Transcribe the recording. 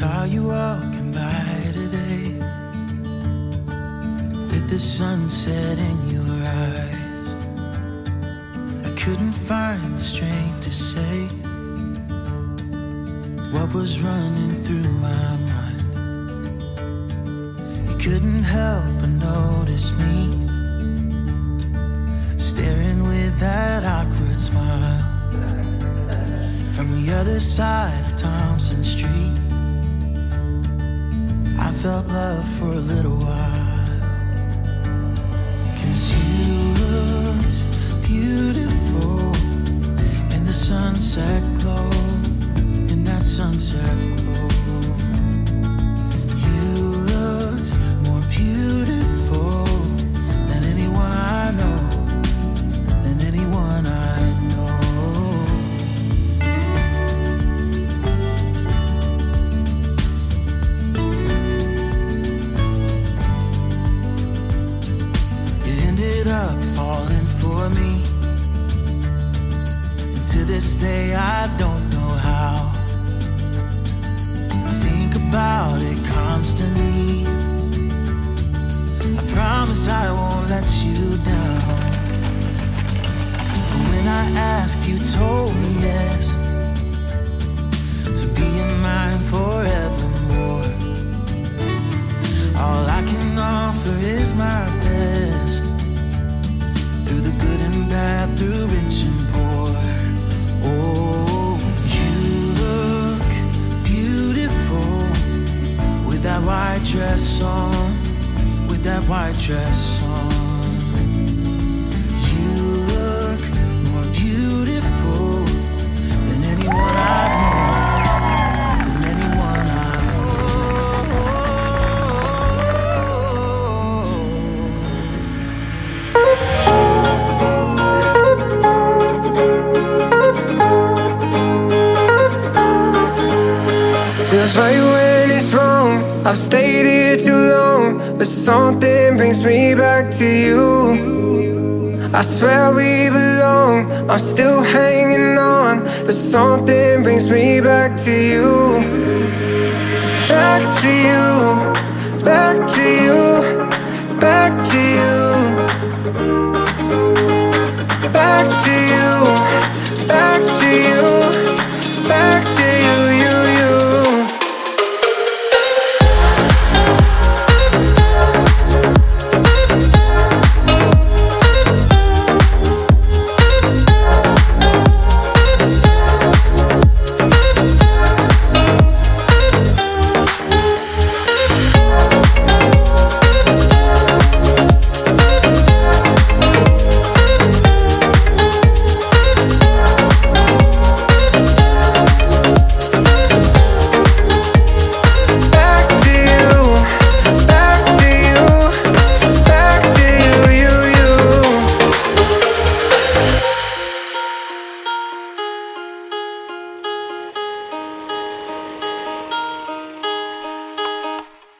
Saw you walking by today, with the sunset in your eyes. I couldn't find the strength to say what was running through my mind. You couldn't help but notice me, staring with that awkward smile from the other side of Thompson Street. I felt love for a little while, 'cause you looked beautiful in the sunset glow, in that sunset glow. You looked more beautiful than anyone I know, than anyone I know. Up falling for me, and to this day I don't know how. I think about it constantly. I promise I won't let you down. But when I asked, you told me yes, to be in mine forevermore. All I can offer is my best, through the good and bad, through rich and poor. Oh, you look beautiful with that white dress on, with that white dress on. You look more beautiful than anyone I know, than anyone I know. Feels right when it's wrong. I've stayed here too long, but something brings me back to you. I swear we belong. I'm still hanging on, but something brings me back to you. Back to you, back to you, back to you.